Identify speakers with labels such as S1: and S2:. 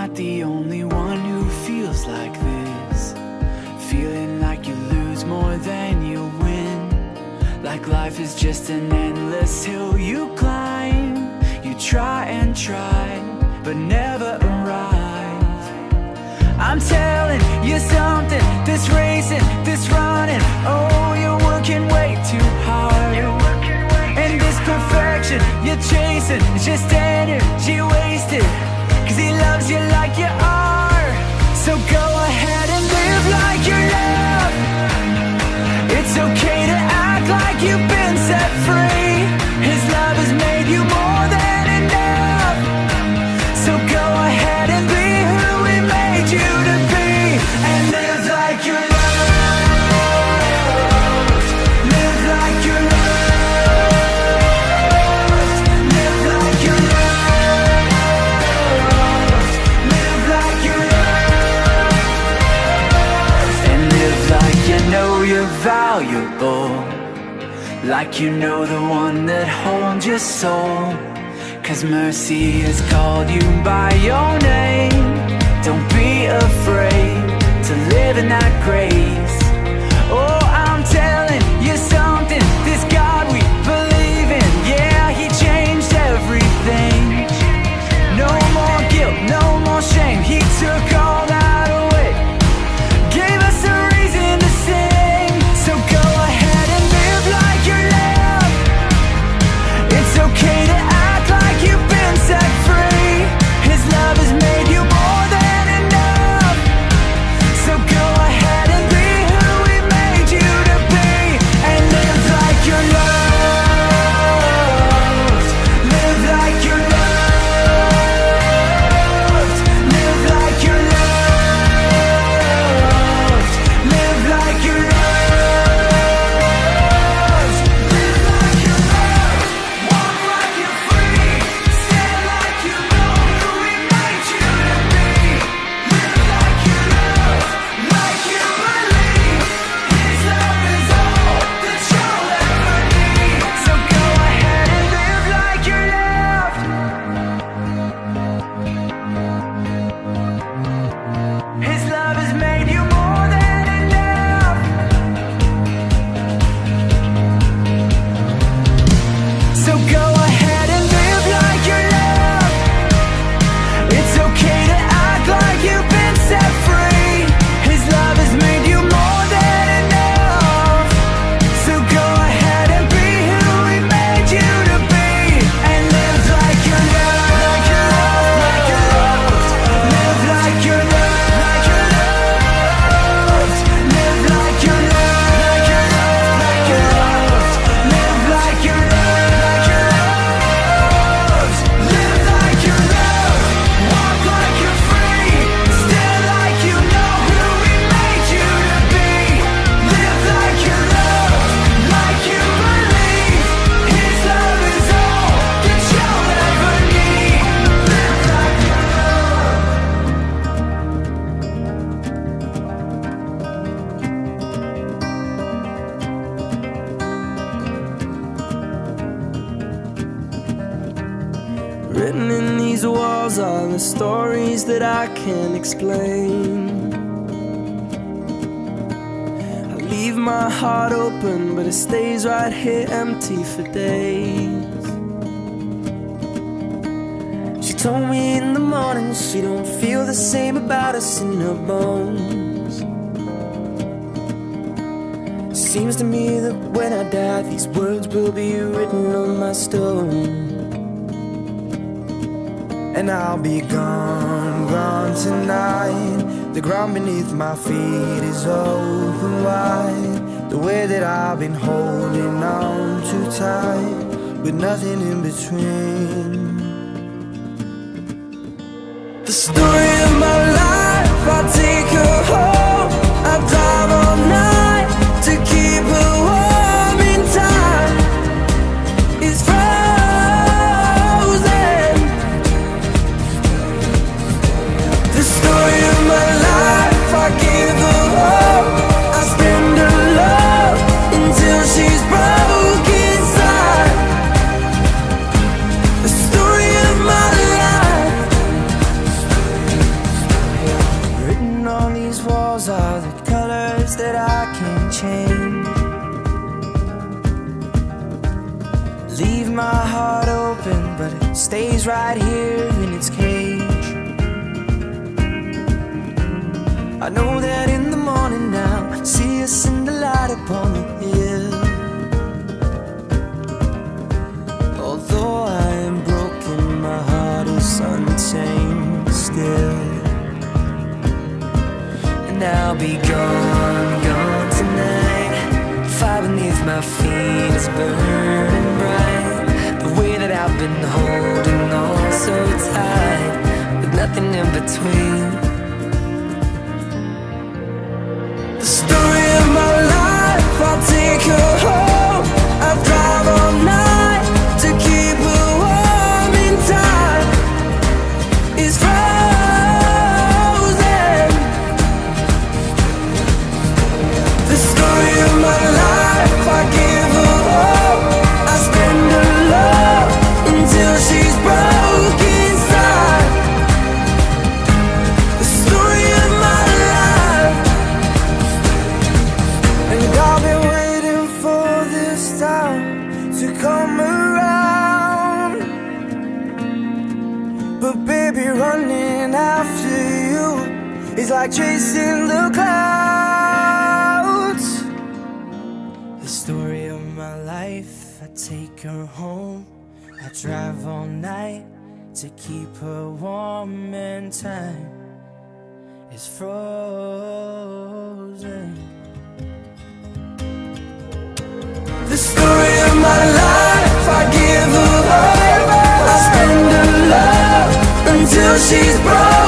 S1: not the only one who feels like this. Feeling like you lose more than you win. Like life is just an endless hill you climb. You try and try, but never arrive. I'm telling you something, this racing, this running, oh, you're working way too hard. And this perfection you're chasing is just energy wasted, 'cause he loves you like you are. So go ahead and live like you're loved. It's okay to act like you've been set free. His love has made you more than enough. So go ahead and be who he made you to be, and live like you're loved. Live like you're loved. Live like you're loved. Live like you're loved. And live like you know you're valuable. Like you know the one that holds your soul. 'Cause mercy has called you by your name. Don't be afraid to live in that grace. Oh, I'm telling you something, this God we believe in, yeah, he changed everything. No more guilt, no more shame, he took all that away. Gave us a reason to sing. So go ahead and live like you're loved. It's okay to act like you've been set free. His love has made you more than enough. So go ahead and be who he made you to be, and live like you're loved. Live like you're loved. Live like you're loved. Live like you're loved. Live like you're loved. Walk like you're free. Stand like you know who he made you to be. Live like you're loved, like you believe. His love is all that you'll ever need. So go ahead and live like you're loved. His love has made you more than enough. So go ahead and live like you're loved. It's okay to act like you've been set free. His love has made you more than enough. So go ahead and be who he made you to be, and live like you're loved. Live like you're loved. Live like you're loved. Live like you're loved. Live like you're loved. Walk like you're free. Stand like you know who he made you to be. Live like you're loved, like you believe. His love is all that you'll ever need. Live like you're
S2: Written in these walls are the stories that I can't explain. I leave my heart open, but it stays right here empty for days. She told me in the morning she don't feel the same about us in her bones. Seems to me that when I die, these words will be written on my stone. And I'll be gone, gone tonight. The ground beneath my feet is open wide. The way that I've been holding on too tight, with nothing in between. The story of my life, I'll take her home. I'll drive all night to keep her warm in time. It's frozen. The story of my life, I give her hope. I spend her love until she's broke inside. The story of my life. these walls are the colors that I can't change. Leave my heart open, but it stays right here in its cage. I know that in the morning now, see us in the light upon the hill. Although I am broken, my heart is untamed still. And I'll be gone, gone tonight. Fire beneath my feet is burning bright. The way that I've been holding on so tight, with nothing in between. The story of my life, I'll take her home. I'll drive all night to keep her warm in time. It's frozen. The story of my life, I give her hope. I spend her love until she's broke inside. The story of my life. And I've been waiting for this time to come around. But baby, running after you is like chasing the clouds. The story of my life, I take her home. I drive all night to keep her warm, and time is frozen. The story of my life, I give her hope. I spend her love until she's broken.